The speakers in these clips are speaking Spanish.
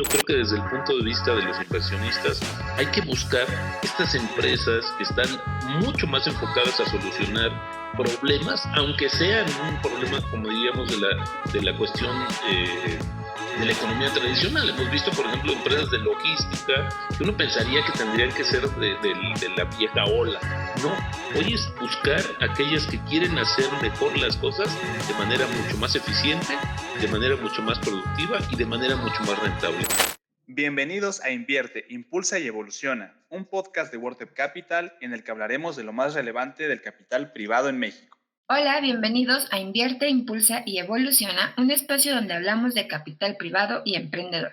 creo que desde el punto de vista de los inversionistas hay que buscar estas empresas que están mucho más enfocadas a solucionar problemas, aunque sean un problema, como diríamos, de la cuestión de la economía tradicional. Hemos visto, por ejemplo, empresas de logística que uno pensaría que tendrían que ser de la vieja ola. No, hoy es buscar aquellas que quieren hacer mejor las cosas de manera mucho más eficiente, de manera mucho más productiva y de manera mucho más rentable. Bienvenidos a Invierte, Impulsa y Evoluciona, un podcast de WordTap Capital en el que hablaremos de lo más relevante del capital privado en México. Hola, bienvenidos a Invierte, Impulsa y Evoluciona, un espacio donde hablamos de capital privado y emprendedor.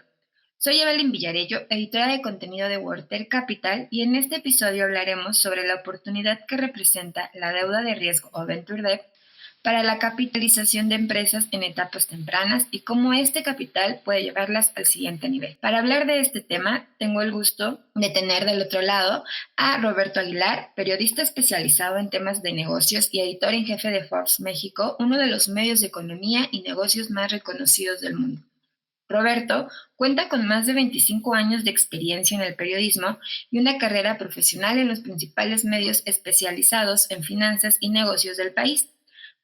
Soy Evelyn Villarello, editora de contenido de WordTap Capital, y en este episodio hablaremos sobre la oportunidad que representa la deuda de riesgo o Venture Debt para la capitalización de empresas en etapas tempranas y cómo este capital puede llevarlas al siguiente nivel. Para hablar de este tema, tengo el gusto de tener del otro lado a Roberto Aguilar, periodista especializado en temas de negocios y editor en jefe de Forbes México, uno de los medios de economía y negocios más reconocidos del mundo. Roberto cuenta con más de 25 años de experiencia en el periodismo y una carrera profesional en los principales medios especializados en finanzas y negocios del país.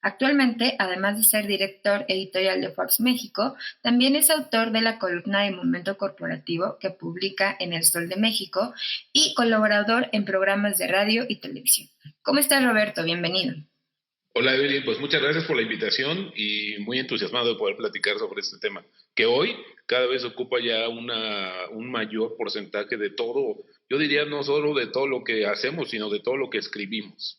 Actualmente, además de ser director editorial de Forbes México, también es autor de la columna de Momento Corporativo que publica en El Sol de México y colaborador en programas de radio y televisión. ¿Cómo estás, Roberto? Bienvenido. Hola Evelyn, pues muchas gracias por la invitación y muy entusiasmado de poder platicar sobre este tema, que hoy cada vez ocupa ya un mayor porcentaje de todo, yo diría no solo de todo lo que hacemos, sino de todo lo que escribimos.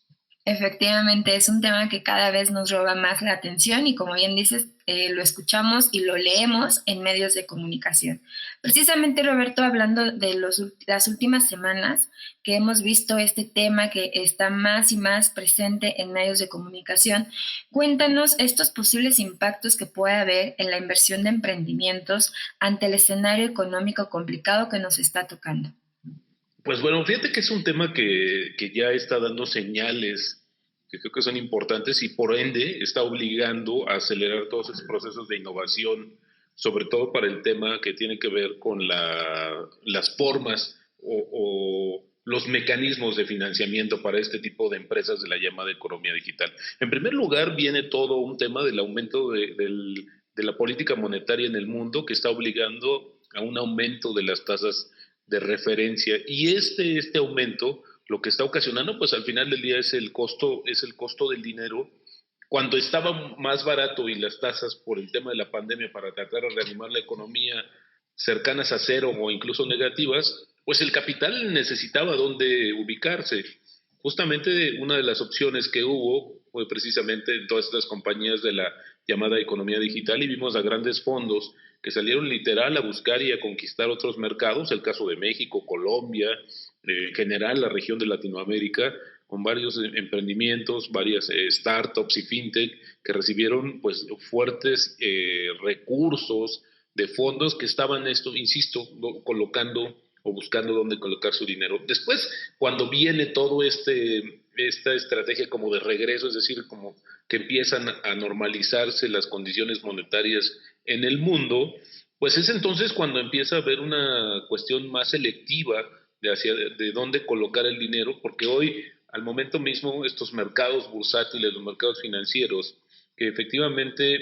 Efectivamente, es un tema que cada vez nos roba más la atención y como bien dices, lo escuchamos y lo leemos en medios de comunicación. Precisamente, Roberto, hablando de las últimas semanas que hemos visto este tema que está más y más presente en medios de comunicación, cuéntanos estos posibles impactos que puede haber en la inversión de emprendimientos ante el escenario económico complicado que nos está tocando. Pues bueno, fíjate que es un tema que ya está dando señales que creo que son importantes y por ende está obligando a acelerar todos esos procesos de innovación, sobre todo para el tema que tiene que ver con las formas o los mecanismos de financiamiento para este tipo de empresas de la llamada economía digital. En primer lugar, viene todo un tema del aumento de la política monetaria en el mundo que está obligando a un aumento de las tasas de referencia y este aumento lo que está ocasionando pues al final del día es el costo del dinero. Cuando estaba más barato y las tasas por el tema de la pandemia para tratar de reanimar la economía cercanas a cero o incluso negativas, pues el capital necesitaba dónde ubicarse. Justamente una de las opciones que hubo fue precisamente en todas estas compañías de la llamada economía digital y vimos a grandes fondos que salieron literal a buscar y a conquistar otros mercados, el caso de México, Colombia, en general la región de Latinoamérica, con varios emprendimientos, varias startups y fintech que recibieron pues fuertes recursos de fondos que estaban, insisto, colocando o buscando dónde colocar su dinero. Después, cuando viene todo esta estrategia como de regreso, es decir, como que empiezan a normalizarse las condiciones monetarias en el mundo, pues es entonces cuando empieza a haber una cuestión más selectiva de dónde colocar el dinero, porque hoy, al momento mismo, estos mercados bursátiles, los mercados financieros, que efectivamente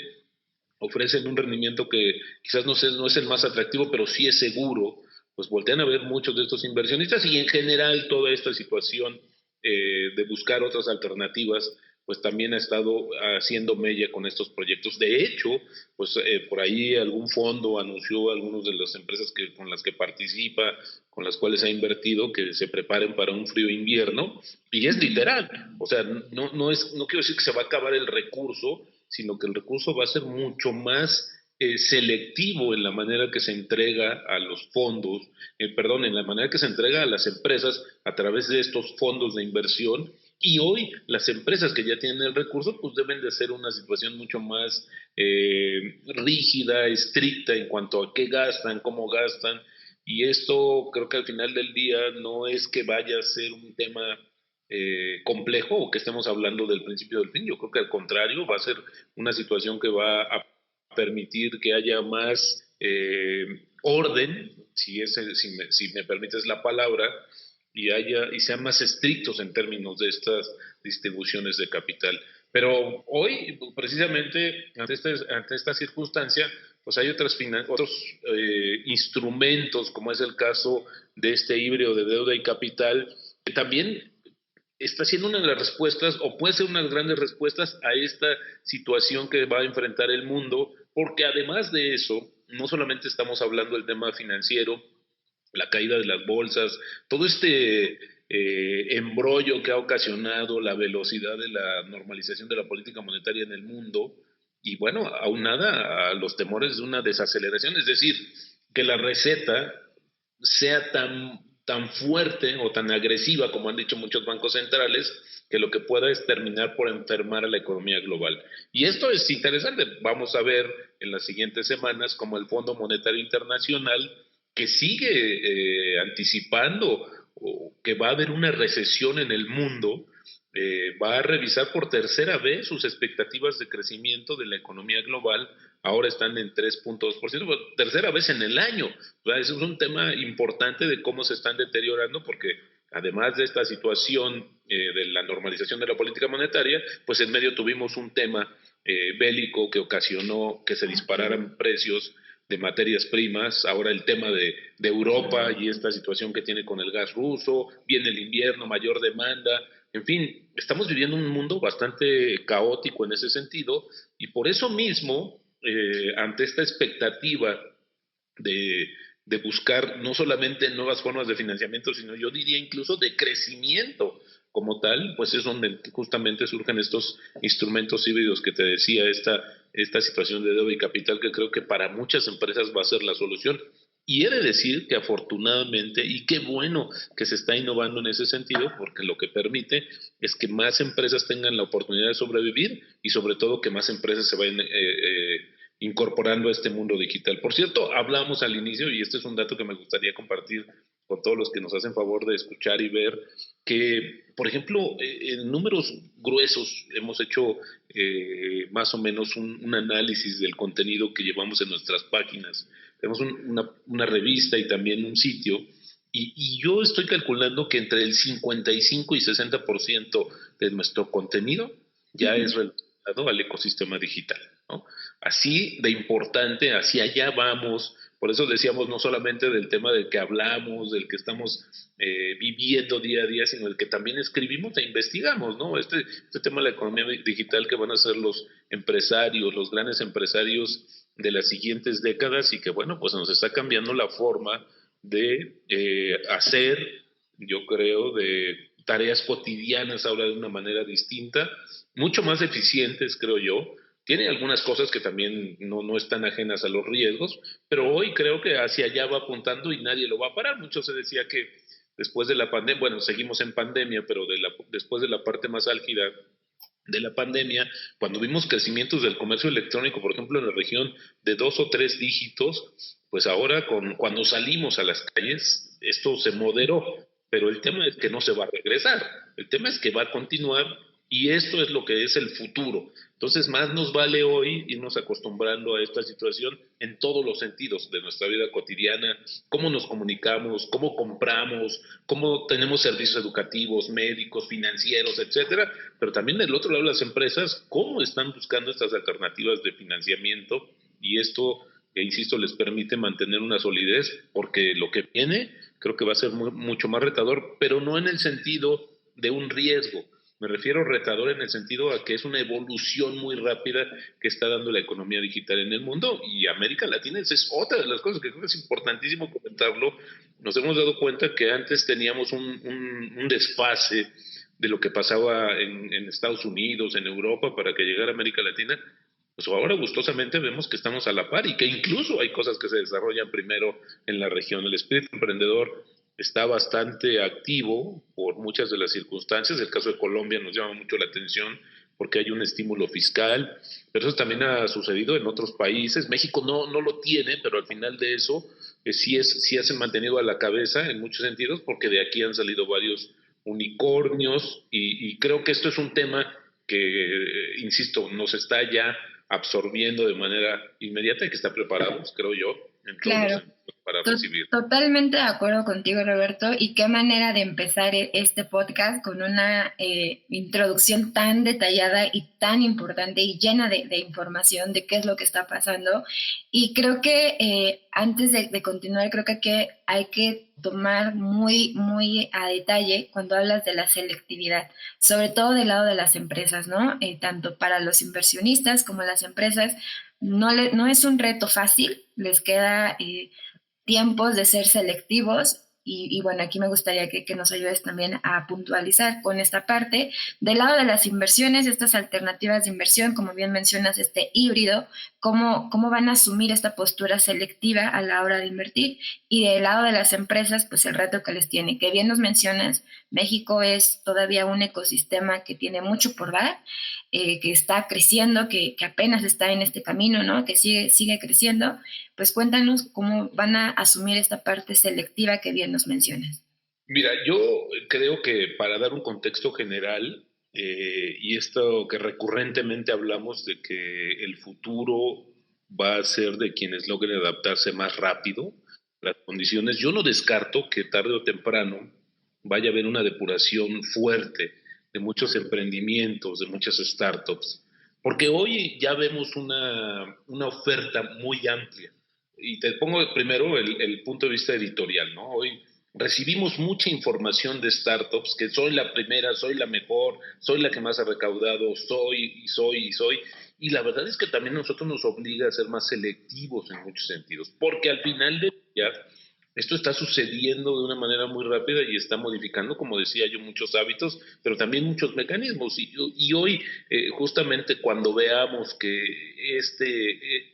ofrecen un rendimiento que quizás no es el más atractivo, pero sí es seguro, pues voltean a ver muchos de estos inversionistas y en general toda esta situación de buscar otras alternativas pues también ha estado haciendo mella con estos proyectos. De hecho, pues por ahí algún fondo anunció a algunas de las empresas con las que participa, con las cuales ha invertido, que se preparen para un frío invierno, y es literal. O sea, no quiero decir que se va a acabar el recurso, sino que el recurso va a ser mucho más selectivo en la manera que se entrega a los fondos, en la manera que se entrega a las empresas a través de estos fondos de inversión. Y hoy las empresas que ya tienen el recurso pues deben de ser una situación mucho más rígida, estricta en cuanto a qué gastan, cómo gastan, y esto creo que al final del día no es que vaya a ser un tema complejo o que estemos hablando del principio del fin. Yo creo que al contrario va a ser una situación que va a permitir que haya más orden, si me permites la palabra, y sean más estrictos en términos de estas distribuciones de capital. Pero hoy, precisamente, ante esta circunstancia, pues hay otros instrumentos, como es el caso de este híbrido de deuda y capital, que también está siendo una de las respuestas, o puede ser una de las grandes respuestas a esta situación que va a enfrentar el mundo, porque además de eso, no solamente estamos hablando del tema financiero, la caída de las bolsas, todo este embrollo que ha ocasionado la velocidad de la normalización de la política monetaria en el mundo, y bueno, aunada a los temores de una desaceleración, es decir, que la receta sea tan fuerte o tan agresiva, como han dicho muchos bancos centrales, que lo que pueda es terminar por enfermar a la economía global. Y esto es interesante. Vamos a ver en las siguientes semanas cómo el Fondo Monetario Internacional, que sigue anticipando que va a haber una recesión en el mundo, va a revisar por tercera vez sus expectativas de crecimiento de la economía global. Ahora están en 3.2%, tercera vez en el año. O sea, eso es un tema importante de cómo se están deteriorando, porque además de esta situación de la normalización de la política monetaria, pues en medio tuvimos un tema bélico que ocasionó que se dispararan precios de materias primas. Ahora el tema de Europa y esta situación que tiene con el gas ruso, viene el invierno, mayor demanda. En fin, estamos viviendo un mundo bastante caótico en ese sentido, y por eso mismo, ante esta expectativa de buscar no solamente nuevas formas de financiamiento, sino yo diría incluso de crecimiento como tal, pues es donde justamente surgen estos instrumentos híbridos que te decía, esta situación de deuda y capital, que creo que para muchas empresas va a ser la solución. Y he de decir que afortunadamente, y qué bueno que se está innovando en ese sentido, porque lo que permite es que más empresas tengan la oportunidad de sobrevivir, y sobre todo que más empresas se vayan incorporando a este mundo digital. Por cierto, hablamos al inicio, y este es un dato que me gustaría compartir con todos los que nos hacen favor de escuchar y ver, que, por ejemplo, en números gruesos hemos hecho más o menos un análisis del contenido que llevamos en nuestras páginas. Tenemos una revista y también un sitio, y yo estoy calculando que entre el 55 y 60% de nuestro contenido ya es relacionado al ecosistema digital, ¿no? Así de importante, hacia allá vamos. Por eso decíamos, no solamente del tema del que hablamos, del que estamos viviendo día a día, sino del que también escribimos e investigamos, ¿no? Este tema de la economía digital, que van a ser los empresarios, los grandes empresarios de las siguientes décadas, y que, bueno, pues nos está cambiando la forma de hacer, yo creo, de tareas cotidianas ahora de una manera distinta, mucho más eficientes, creo yo. Tiene algunas cosas que también no están ajenas a los riesgos, pero hoy creo que hacia allá va apuntando y nadie lo va a parar. Mucho se decía que después de la pandemia, bueno, seguimos en pandemia, pero después de la parte más álgida de la pandemia, cuando vimos crecimientos del comercio electrónico, por ejemplo, en la región de 2 o 3 dígitos, pues ahora cuando salimos a las calles, esto se moderó, pero el tema es que no se va a regresar, el tema es que va a continuar, y esto es lo que es el futuro. Entonces, más nos vale hoy irnos acostumbrando a esta situación en todos los sentidos de nuestra vida cotidiana: cómo nos comunicamos, cómo compramos, cómo tenemos servicios educativos, médicos, financieros, etcétera, pero también del otro lado las empresas, cómo están buscando estas alternativas de financiamiento, y esto, insisto, les permite mantener una solidez, porque lo que viene creo que va a ser mucho más retador, pero no en el sentido de un riesgo. Me refiero retador en el sentido a que es una evolución muy rápida que está dando la economía digital en el mundo, y América Latina es otra de las cosas que creo que es importantísimo comentarlo. Nos hemos dado cuenta que antes teníamos un desfase de lo que pasaba en Estados Unidos, en Europa, para que llegara a América Latina. Pues ahora gustosamente vemos que estamos a la par, y que incluso hay cosas que se desarrollan primero en la región. El espíritu emprendedor está bastante activo por muchas de las circunstancias. El caso de Colombia nos llama mucho la atención porque hay un estímulo fiscal, pero eso también ha sucedido en otros países. México no lo tiene, pero al final de eso sí se ha mantenido a la cabeza en muchos sentidos, porque de aquí han salido varios unicornios, y creo que esto es un tema que, insisto, nos está ya absorbiendo de manera inmediata, y que está preparados, creo yo, en todos los Claro. sentidos. para recibir. Totalmente de acuerdo contigo, Roberto, y qué manera de empezar este podcast con una introducción tan detallada y tan importante y llena de información de qué es lo que está pasando. Y creo que antes de continuar, creo que hay que tomar muy, muy a detalle cuando hablas de la selectividad, sobre todo del lado de las empresas, ¿no? Tanto para los inversionistas como las empresas, no es un reto fácil, les queda tiempos de ser selectivos y bueno, aquí me gustaría que nos ayudes también a puntualizar con esta parte. Del lado de las inversiones, estas alternativas de inversión, como bien mencionas, este híbrido, cómo van a asumir esta postura selectiva a la hora de invertir. Y del lado de las empresas, pues el reto que les tiene, que bien nos mencionas, México es todavía un ecosistema que tiene mucho por dar, que está creciendo, que apenas está en este camino, ¿no? Que sigue creciendo. Pues cuéntanos cómo van a asumir esta parte selectiva que bien nos mencionas. Mira, yo creo que para dar un contexto general, y esto que recurrentemente hablamos de que el futuro va a ser de quienes logren adaptarse más rápido a las condiciones, yo no descarto que tarde o temprano vaya a haber una depuración fuerte de muchos emprendimientos, de muchas startups, porque hoy ya vemos una oferta muy amplia. Y te pongo primero el punto de vista editorial, ¿no? Hoy recibimos mucha información de startups, que soy la primera, soy la mejor, soy la que más ha recaudado, soy. Y la verdad es que también nosotros nos obliga a ser más selectivos en muchos sentidos, porque al final de día esto está sucediendo de una manera muy rápida y está modificando, como decía yo, muchos hábitos, pero también muchos mecanismos. Y hoy, justamente cuando veamos que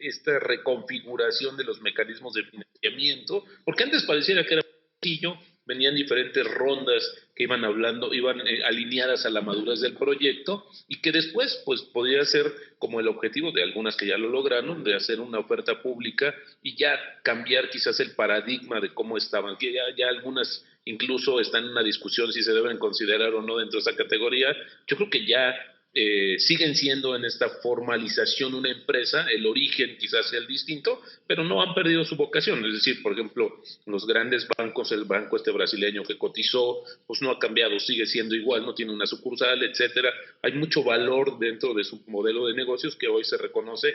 esta reconfiguración de los mecanismos de financiamiento, porque antes pareciera que era sencillo, venían diferentes rondas que iban hablando, iban alineadas a la madurez del proyecto y que después pues podría ser como el objetivo de algunas que ya lo lograron, de hacer una oferta pública y ya cambiar quizás el paradigma de cómo estaban, que ya algunas incluso están en una discusión si se deben considerar o no dentro de esa categoría. Yo creo que ya siguen siendo en esta formalización una empresa, el origen quizás sea el distinto, pero no han perdido su vocación. Es decir, por ejemplo, los grandes bancos, el banco este brasileño que cotizó, pues no ha cambiado, sigue siendo igual, no tiene una sucursal, etcétera. Hay mucho valor dentro de su modelo de negocios que hoy se reconoce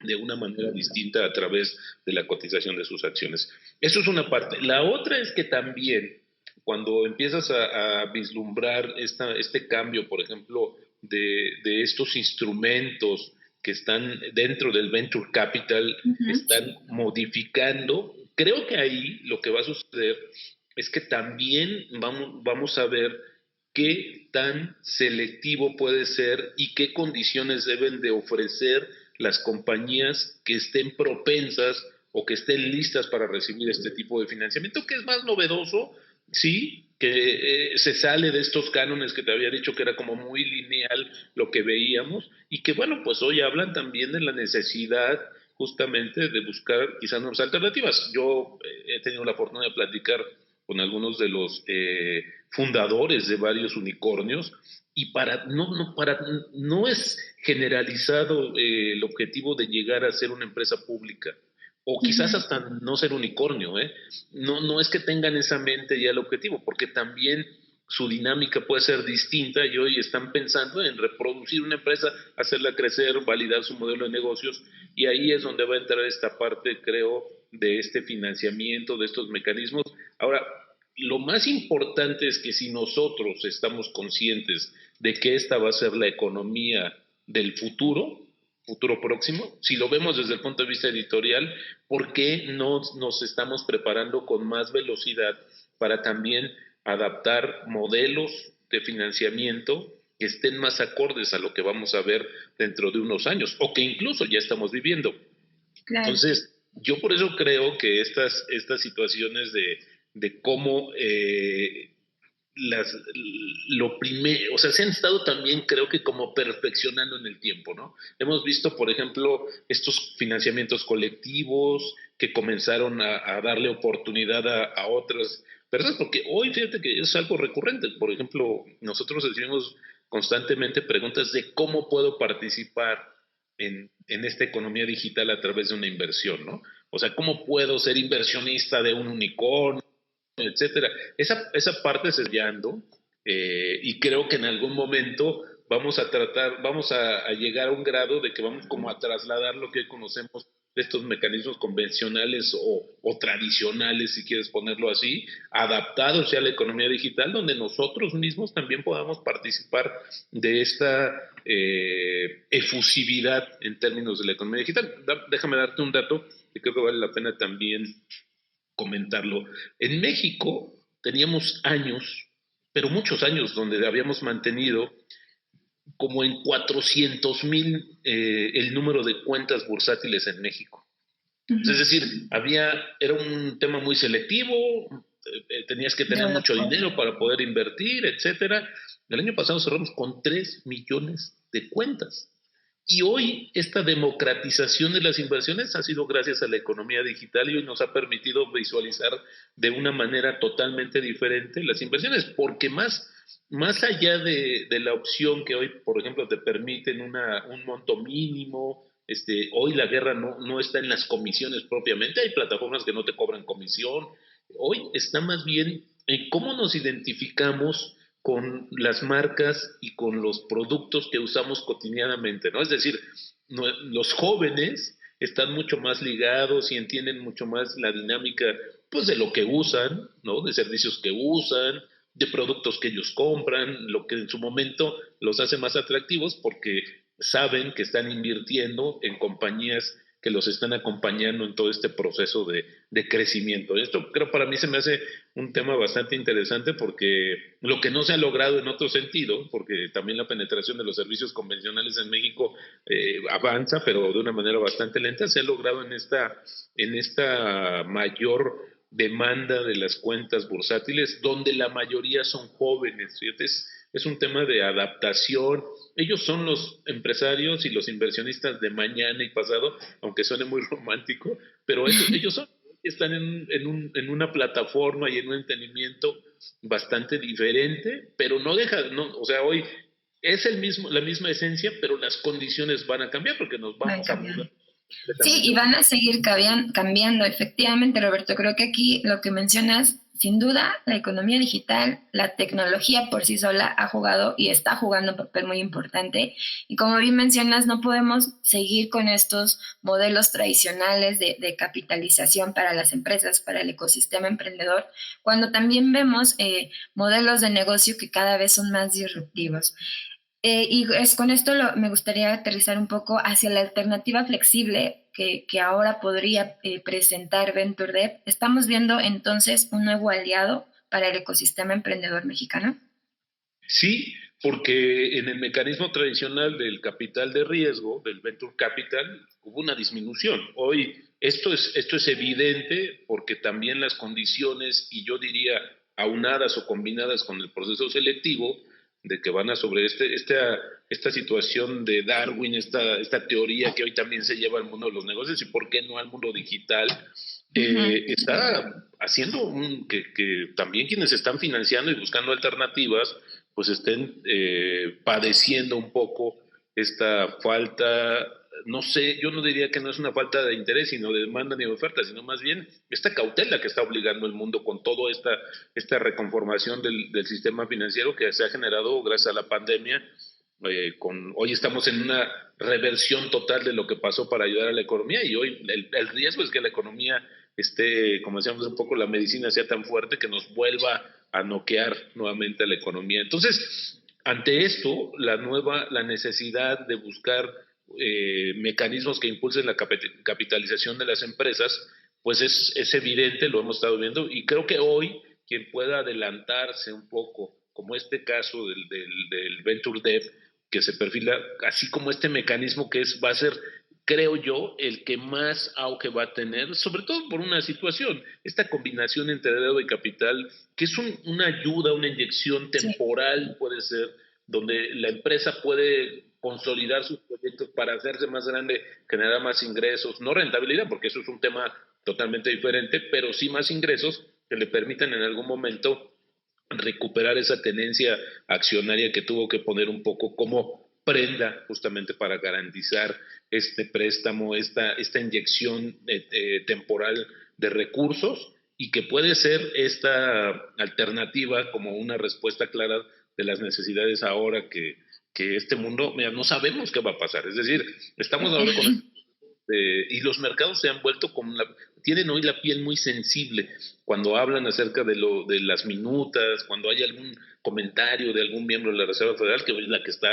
de una manera distinta a través de la cotización de sus acciones. Eso es una parte. La otra es que también cuando empiezas a vislumbrar este cambio, por ejemplo, de estos instrumentos que están dentro del venture capital, están modificando, creo que ahí lo que va a suceder es que también vamos a ver qué tan selectivo puede ser y qué condiciones deben de ofrecer las compañías que estén propensas o que estén listas para recibir este tipo de financiamiento, que es más novedoso, sí, que se sale de estos cánones que te había dicho que era como muy lineal lo que veíamos y que bueno, pues hoy hablan también de la necesidad justamente de buscar quizás nuevas alternativas. Yo he tenido la fortuna de platicar con algunos de los fundadores de varios unicornios y no es generalizado el objetivo de llegar a ser una empresa pública o quizás hasta no ser unicornio, ¿eh? No es que tengan esa mente ya el objetivo, porque también su dinámica puede ser distinta y hoy están pensando en reproducir una empresa, hacerla crecer, validar su modelo de negocios y ahí es donde va a entrar esta parte, creo, de este financiamiento, de estos mecanismos. Ahora, lo más importante es que si nosotros estamos conscientes de que esta va a ser la economía del futuro próximo, si lo vemos desde el punto de vista editorial, ¿por qué no nos estamos preparando con más velocidad para también adaptar modelos de financiamiento que estén más acordes a lo que vamos a ver dentro de unos años o que incluso ya estamos viviendo? Claro. Entonces, yo por eso creo que estas situaciones de cómo lo primero, o sea, se han estado también creo que como perfeccionando en el tiempo, ¿no? Hemos visto, por ejemplo, estos financiamientos colectivos que comenzaron a darle oportunidad a otras personas, porque hoy fíjate que es algo recurrente. Por ejemplo, nosotros recibimos constantemente preguntas de cómo puedo participar en esta economía digital a través de una inversión, ¿no? O sea, ¿cómo puedo ser inversionista de un unicornio, etcétera? Esa parte se está hallando, y creo que en algún momento vamos a llegar a un grado de que vamos como a trasladar lo que conocemos de estos mecanismos convencionales o tradicionales, si quieres ponerlo así, adaptados ya a la economía digital, donde nosotros mismos también podamos participar de esta efusividad en términos de la economía digital. Déjame darte un dato que creo que vale la pena también comentarlo. En México teníamos años, pero muchos años, donde habíamos mantenido como en 400,000 el número de cuentas bursátiles en México. Uh-huh. Es decir, era un tema muy selectivo, tenías que tener mucho dinero para poder invertir, etcétera. El año pasado cerramos con 3 millones de cuentas. Y hoy esta democratización de las inversiones ha sido gracias a la economía digital y hoy nos ha permitido visualizar de una manera totalmente diferente las inversiones, porque más allá de la opción que hoy, por ejemplo, te permiten un monto mínimo, hoy la guerra no está en las comisiones propiamente, hay plataformas que no te cobran comisión, hoy está más bien en cómo nos identificamos con las marcas y con los productos que usamos cotidianamente, ¿no? Es decir, los jóvenes están mucho más ligados y entienden mucho más la dinámica, pues, de lo que usan, ¿no? De servicios que usan, de productos que ellos compran, lo que en su momento los hace más atractivos porque saben que están invirtiendo en compañías que los están acompañando en todo este proceso de crecimiento. Esto creo para mí se me hace un tema bastante interesante porque lo que no se ha logrado en otro sentido, porque también la penetración de los servicios convencionales en México avanza, pero de una manera bastante lenta, se ha logrado en esta mayor demanda de las cuentas bursátiles, donde la mayoría son jóvenes. Fíjate, es un tema de adaptación. Ellos son los empresarios y los inversionistas de mañana y pasado, aunque suene muy romántico, pero ellos están en una plataforma y en un entendimiento bastante diferente, pero o sea, hoy es la misma esencia, pero las condiciones van a cambiar porque nos vamos a mudar. Sí, y van a seguir cambiando, efectivamente, Roberto. Creo que aquí lo que mencionas, sin duda, la economía digital, la tecnología por sí sola ha jugado y está jugando un papel muy importante. Y como bien mencionas, no podemos seguir con estos modelos tradicionales de capitalización para las empresas, para el ecosistema emprendedor, cuando también vemos modelos de negocio que cada vez son más disruptivos. Y con esto me gustaría aterrizar un poco hacia la alternativa flexible que ahora podría presentar VentureDev. ¿Estamos viendo entonces un nuevo aliado para el ecosistema emprendedor mexicano? Sí, porque en el mecanismo tradicional del capital de riesgo, del Venture Capital, hubo una disminución. Hoy esto es evidente porque también las condiciones, y yo diría aunadas o combinadas con el proceso selectivo, de que van a sobre esta situación de Darwin, esta teoría que hoy también se lleva al mundo de los negocios y por qué no al mundo digital, está haciendo que también quienes están financiando y buscando alternativas pues estén padeciendo un poco esta falta. No sé, yo no diría que no es una falta de interés, sino de demanda ni de oferta, sino más bien esta cautela que está obligando el mundo con toda esta reconformación del sistema financiero que se ha generado gracias a la pandemia. Hoy estamos en una reversión total de lo que pasó para ayudar a la economía y hoy el riesgo es que la economía esté, como decíamos un poco, la medicina sea tan fuerte que nos vuelva a noquear nuevamente a la economía. Entonces, ante esto, la necesidad de buscar mecanismos que impulsen la capitalización de las empresas, pues es evidente, lo hemos estado viendo, y creo que hoy quien pueda adelantarse un poco, como este caso del VentureDev, que se perfila así como este mecanismo que va a ser, creo yo, el que más auge va a tener, sobre todo por una situación, esta combinación entre deuda y capital, que es una ayuda, una inyección temporal, puede ser, donde la empresa puede consolidar sus proyectos para hacerse más grande, generar más ingresos, no rentabilidad, porque eso es un tema totalmente diferente, pero sí más ingresos que le permitan en algún momento recuperar esa tenencia accionaria que tuvo que poner un poco como prenda justamente para garantizar este préstamo, esta inyección temporal de recursos, y que puede ser esta alternativa como una respuesta clara de las necesidades ahora que este mundo, mira, no sabemos qué va a pasar. Es decir, estamos ahora con y los mercados se han vuelto tienen hoy la piel muy sensible cuando hablan acerca de las minutas, cuando hay algún comentario de algún miembro de la Reserva Federal, que es la que está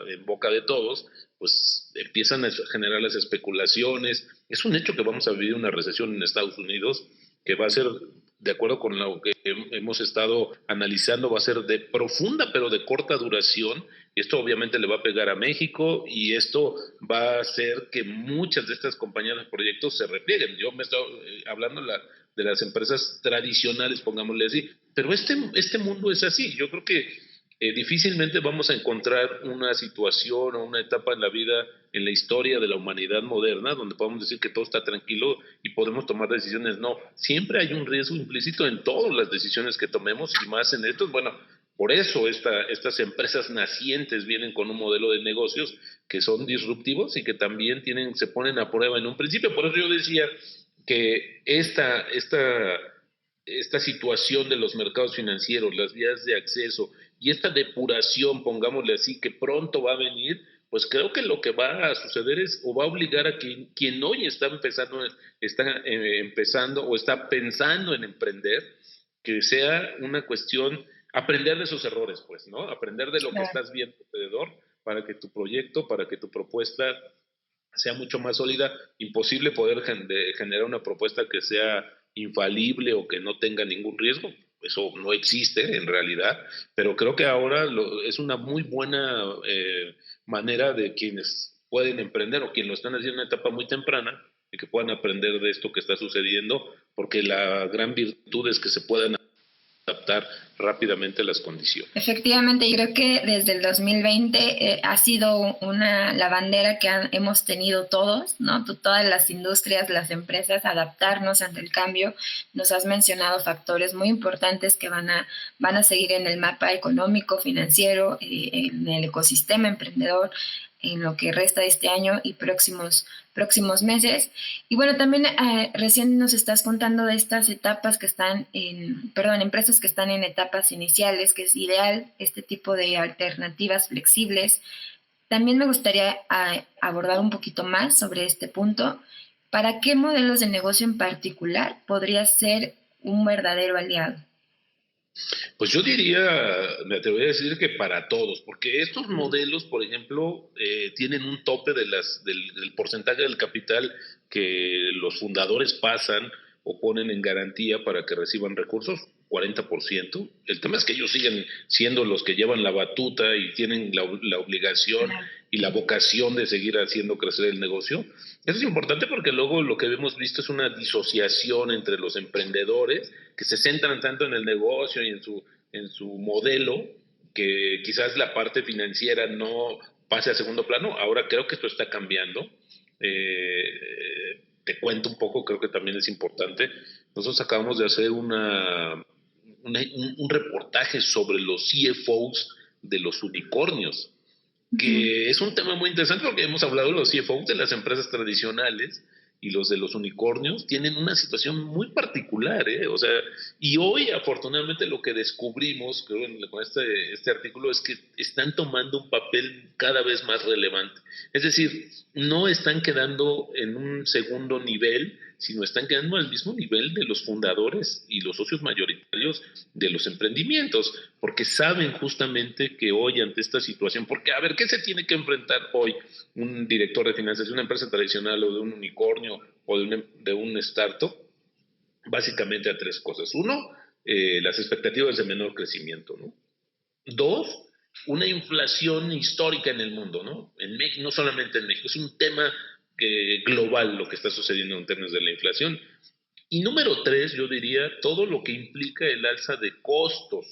en boca de todos, pues empiezan a generar las especulaciones. Es un hecho que vamos a vivir una recesión en Estados Unidos que va a ser, de acuerdo con lo que hemos estado analizando, va a ser de profunda pero de corta duración. Esto obviamente le va a pegar a México y esto va a hacer que muchas de estas compañías de proyectos se replieguen. Yo me estoy hablando de las empresas tradicionales, pongámosle así, pero este mundo es así. Yo creo que difícilmente vamos a encontrar una situación o una etapa en la vida, en la historia de la humanidad moderna, donde podamos decir que todo está tranquilo y podemos tomar decisiones. No, siempre hay un riesgo implícito en todas las decisiones que tomemos, y más en estos. Bueno, por eso estas empresas nacientes vienen con un modelo de negocios que son disruptivos y que también se ponen a prueba en un principio. Por eso yo decía que esta situación de los mercados financieros, las vías de acceso y esta depuración, pongámosle así, que pronto va a venir, pues creo que lo que va a suceder o va a obligar a quien hoy está empezando o está pensando en emprender, que sea una cuestión, aprender de esos errores, pues, ¿no? Aprender de lo que estás viendo alrededor para que tu proyecto, para que tu propuesta sea mucho más sólida. Imposible poder generar una propuesta que sea infalible o que no tenga ningún riesgo. Eso no existe en realidad, pero creo que ahora es una muy buena manera de quienes pueden emprender o quienes lo están haciendo en una etapa muy temprana, y que puedan aprender de esto que está sucediendo, porque la gran virtud es que se puedan adaptar rápidamente a las condiciones. Efectivamente, yo creo que desde el 2020 ha sido la bandera que hemos tenido todos, ¿no? Todas las industrias, las empresas, adaptarnos ante el cambio. Nos has mencionado factores muy importantes que van a seguir en el mapa económico, financiero, en el ecosistema emprendedor, en lo que resta de este año y próximos meses. Y bueno, también recién nos estás contando de estas etapas que están empresas que están en etapas iniciales, que es ideal este tipo de alternativas flexibles. También me gustaría abordar un poquito más sobre este punto. ¿Para qué modelos de negocio en particular podría ser un verdadero aliado? Pues yo me atrevería a decir que para todos, porque estos modelos, por ejemplo, tienen un tope del porcentaje del capital que los fundadores pasan o ponen en garantía para que reciban recursos, 40%. El tema es que ellos siguen siendo los que llevan la batuta y tienen la obligación y la vocación de seguir haciendo crecer el negocio. Eso es importante porque luego lo que hemos visto es una disociación entre los emprendedores que se centran tanto en el negocio y en su modelo, que quizás la parte financiera no pase a segundo plano. Ahora creo que esto está cambiando. Te cuento un poco, creo que también es importante. Nosotros acabamos de hacer un reportaje sobre los CFOs de los unicornios, que es un tema muy interesante porque hemos hablado de los CFOs de las empresas tradicionales, y los de los unicornios tienen una situación muy particular, O sea, y hoy afortunadamente lo que descubrimos, creo, con este artículo, es que están tomando un papel cada vez más relevante. Es decir, no están quedando en un segundo nivel, sino están quedando al mismo nivel de los fundadores y los socios mayoritarios de los emprendimientos, porque saben justamente que hoy ante esta situación, porque a ver, ¿qué se tiene que enfrentar hoy un director de finanzas de una empresa tradicional o de un unicornio o de un startup? Básicamente a tres cosas. Uno, las expectativas de menor crecimiento, ¿no? Dos, una inflación histórica en el mundo, ¿no? En México, no solamente en México, es un tema global lo que está sucediendo en términos de la inflación. Y número tres, yo diría, todo lo que implica el alza de costos,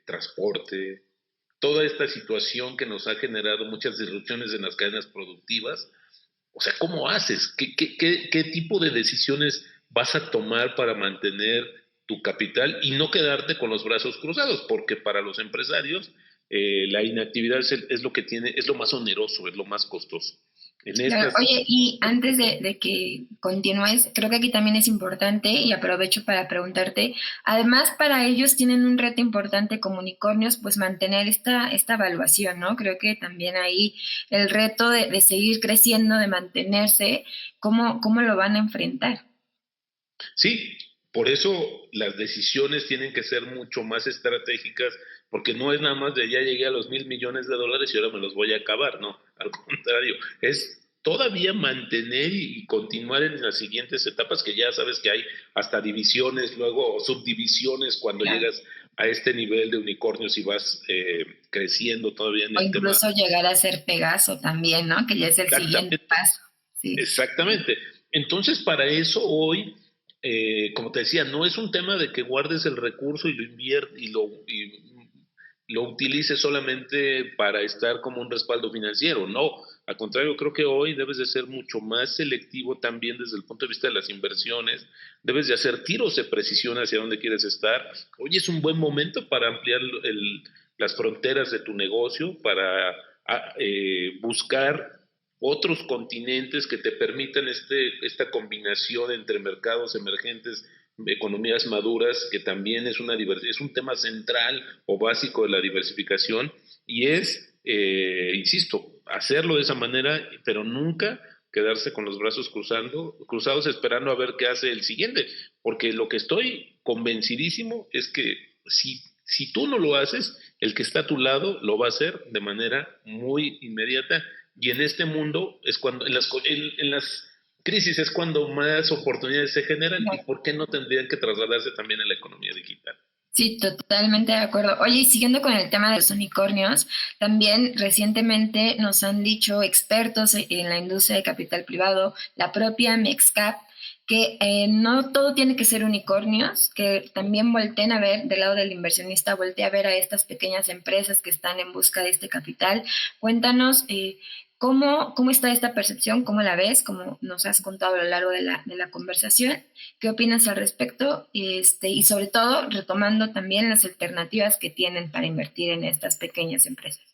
transporte, toda esta situación que nos ha generado muchas disrupciones en las cadenas productivas. O sea, ¿cómo haces? ¿Qué tipo de decisiones vas a tomar para mantener tu capital y no quedarte con los brazos cruzados? Porque para los empresarios la inactividad es lo que tiene, es lo más oneroso, es lo más costoso. Claro. Oye, y antes de que continúes, creo que aquí también es importante y aprovecho para preguntarte, además para ellos tienen un reto importante como unicornios, pues mantener esta evaluación, ¿no? Creo que también ahí el reto de seguir creciendo, de mantenerse, ¿cómo lo van a enfrentar? Sí, por eso las decisiones tienen que ser mucho más estratégicas, porque no es nada más de ya llegué a los $1,000 millones y ahora me los voy a acabar, no, al contrario, es todavía mantener y continuar en las siguientes etapas, que ya sabes que hay hasta divisiones, luego o subdivisiones cuando Claro. llegas a este nivel de unicornios y vas creciendo todavía en O el tema. incluso llegar a ser Pegaso también, ¿no? Que ya es el siguiente Exactamente. paso. Sí. Exactamente. Entonces, para eso hoy, como te decía, no es un tema de que guardes el recurso y lo inviertes y lo utilices solamente para estar como un respaldo financiero. No, al contrario, creo que hoy debes de ser mucho más selectivo también desde el punto de vista de las inversiones. Debes de hacer tiros de precisión hacia dónde quieres estar. Hoy es un buen momento para ampliar las fronteras de tu negocio, para buscar otros continentes que te permitan esta combinación entre mercados emergentes, economías maduras, que también es es un tema central o básico de la diversificación, y insisto, hacerlo de esa manera, pero nunca quedarse con los brazos cruzados esperando a ver qué hace el siguiente, porque lo que estoy convencidísimo es que si tú no lo haces, el que está a tu lado lo va a hacer de manera muy inmediata. Y en este mundo es cuando, en las crisis es cuando más oportunidades se generan, y por qué no tendrían que trasladarse también a la economía digital. Sí, totalmente de acuerdo. Oye, y siguiendo con el tema de los unicornios, también recientemente nos han dicho expertos en la industria de capital privado, la propia Mexcap, que no todo tiene que ser unicornios, que también volteen a ver del lado del inversionista, voltea a ver a estas pequeñas empresas que están en busca de este capital. Cuéntanos cómo está esta percepción, cómo la ves, como nos has contado a lo largo de la conversación. ¿Qué opinas al respecto? Y sobre todo, retomando también las alternativas que tienen para invertir en estas pequeñas empresas.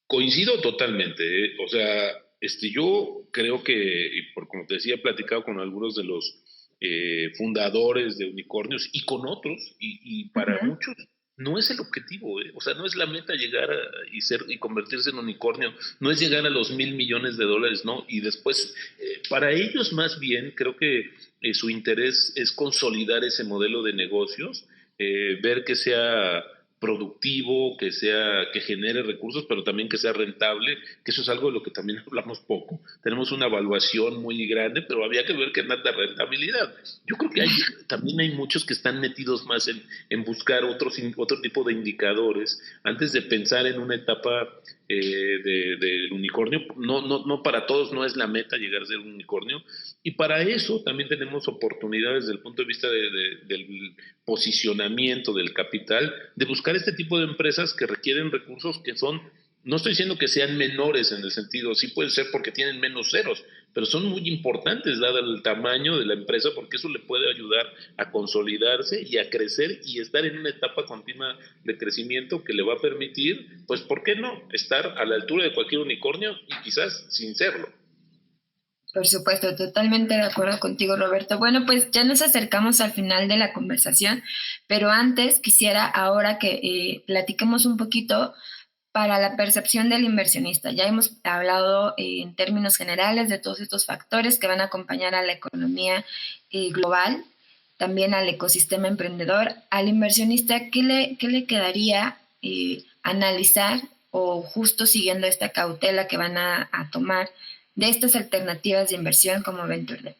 Coincido totalmente, ¿eh? O sea, yo creo que, y por como te decía, he platicado con algunos de los fundadores de unicornios y con otros, y para Ujú. muchos no es el objetivo, ¿eh? O sea, no es la meta llegar y convertirse en unicornio, no es llegar a los $1,000 millones, ¿no? Y después, para ellos más bien, creo que su interés es consolidar ese modelo de negocios, ver que sea productivo, que genere recursos, pero también que sea rentable, que eso es algo de lo que también hablamos poco. Tenemos una evaluación muy grande, pero había que ver qué tanta rentabilidad. Yo creo que también hay muchos que están metidos más en buscar otro tipo de indicadores antes de pensar en una etapa del unicornio. No para todos no es la meta llegar a ser un unicornio, y para eso también tenemos oportunidades desde el punto de vista del posicionamiento del capital, de buscar este tipo de empresas que requieren recursos que son, no estoy diciendo que sean menores en el sentido, sí puede ser porque tienen menos ceros, pero son muy importantes dado el tamaño de la empresa, porque eso le puede ayudar a consolidarse y a crecer y estar en una etapa continua de crecimiento que le va a permitir, pues, ¿por qué no?, estar a la altura de cualquier unicornio y quizás sin serlo. Por supuesto, totalmente de acuerdo contigo, Roberto. Bueno, pues ya nos acercamos al final de la conversación, pero antes quisiera ahora que platiquemos un poquito para la percepción del inversionista. Ya hemos hablado en términos generales de todos estos factores que van a acompañar a la economía global, también al ecosistema emprendedor. Al inversionista, ¿qué le quedaría analizar o justo siguiendo esta cautela que van a tomar de estas alternativas de inversión como Venture Debt?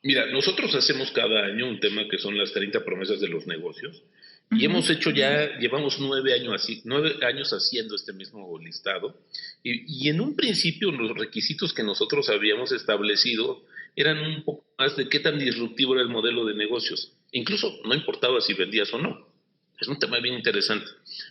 Mira, nosotros hacemos cada año un tema que son las 30 promesas de los negocios, y Ujú. llevamos 9 años haciendo este mismo listado, y en un principio los requisitos que nosotros habíamos establecido eran un poco más de qué tan disruptivo era el modelo de negocios. Incluso no importaba si vendías o no. Es un tema bien interesante.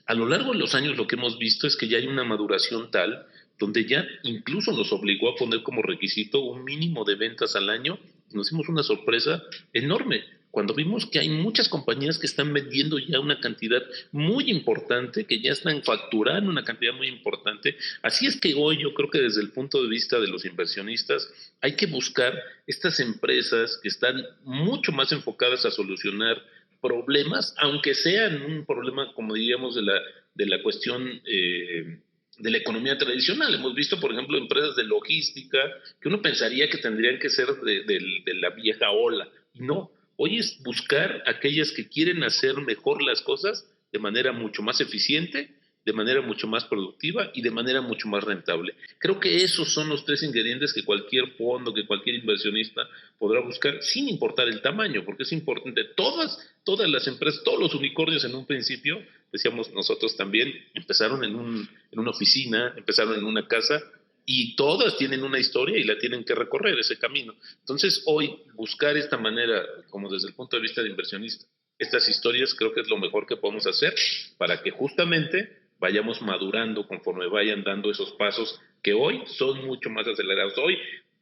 A lo largo de los años lo que hemos visto es que ya hay una maduración tal donde ya incluso nos obligó a poner como requisito un mínimo de ventas al año. Nos dimos una sorpresa enorme. cuando vimos que hay muchas compañías que están vendiendo ya una cantidad muy importante, que ya están facturando una cantidad muy importante. Así es que hoy yo creo que desde el punto de vista de los inversionistas hay que buscar estas empresas que están mucho más enfocadas a solucionar problemas, aunque sean un problema, como diríamos, de la cuestión de la economía tradicional. Hemos visto, por ejemplo, empresas de logística que uno pensaría que tendrían que ser de la vieja ola. No, hoy es buscar aquellas que quieren hacer mejor las cosas de manera mucho más eficiente, de manera mucho más productiva y de manera mucho más rentable. Creo que esos son los 3 ingredientes que cualquier fondo, que cualquier inversionista podrá buscar, sin importar el tamaño, porque es importante. Todas las empresas, todos los unicornios en un principio, decíamos nosotros también, empezaron en una oficina, empezaron en una casa, y todas tienen una historia y la tienen que recorrer ese camino. Entonces hoy buscar esta manera, como desde el punto de vista de inversionista, estas historias creo que es lo mejor que podemos hacer para que justamente vayamos madurando conforme vayan dando esos pasos que hoy son mucho más acelerados. Hoy,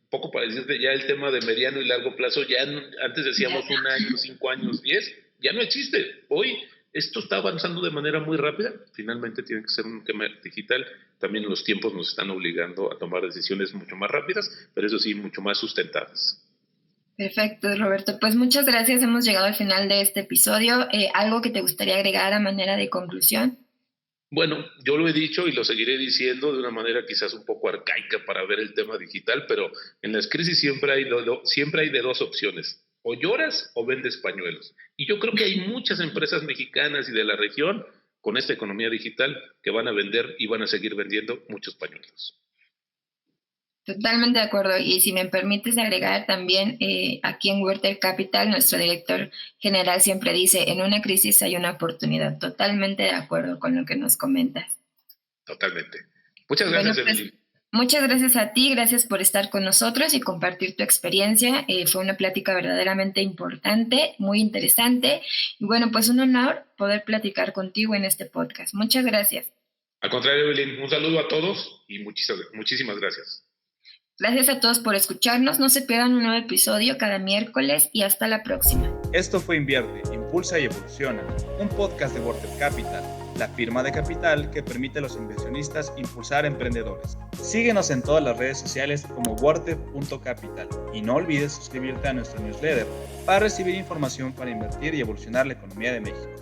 poco para decirte, ya el tema de mediano y largo plazo, ya antes decíamos 1 año, 5 años, 10, ya no existe. Hoy esto está avanzando de manera muy rápida, finalmente tiene que ser un tema digital. También los tiempos nos están obligando a tomar decisiones mucho más rápidas, pero eso sí, mucho más sustentadas. Perfecto, Roberto. Pues muchas gracias. Hemos llegado al final de este episodio. ¿Algo que te gustaría agregar a manera de conclusión? Bueno, yo lo he dicho y lo seguiré diciendo de una manera quizás un poco arcaica para ver el tema digital, pero en las crisis siempre hay de 2 opciones. O lloras o vendes pañuelos. Y yo creo que hay muchas empresas mexicanas y de la región con esta economía digital que van a vender y van a seguir vendiendo muchos pañuelos. Totalmente de acuerdo. Y si me permites agregar también, aquí en Werther Capital, nuestro director general siempre dice, en una crisis hay una oportunidad. Totalmente de acuerdo con lo que nos comentas. Totalmente. Muchas gracias, Evelyn. Muchas gracias a ti, gracias por estar con nosotros y compartir tu experiencia. Fue una plática verdaderamente importante, muy interesante. Y bueno, pues un honor poder platicar contigo en este podcast. Muchas gracias. Al contrario, Evelyn, un saludo a todos y muchísimas gracias. Gracias a todos por escucharnos. No se pierdan un nuevo episodio cada miércoles y hasta la próxima. Esto fue Invierte, Impulsa y Evoluciona, un podcast de Werther Capital, la firma de capital que permite a los inversionistas impulsar emprendedores. Síguenos en todas las redes sociales como werther.capital y no olvides suscribirte a nuestro newsletter para recibir información para invertir y evolucionar la economía de México.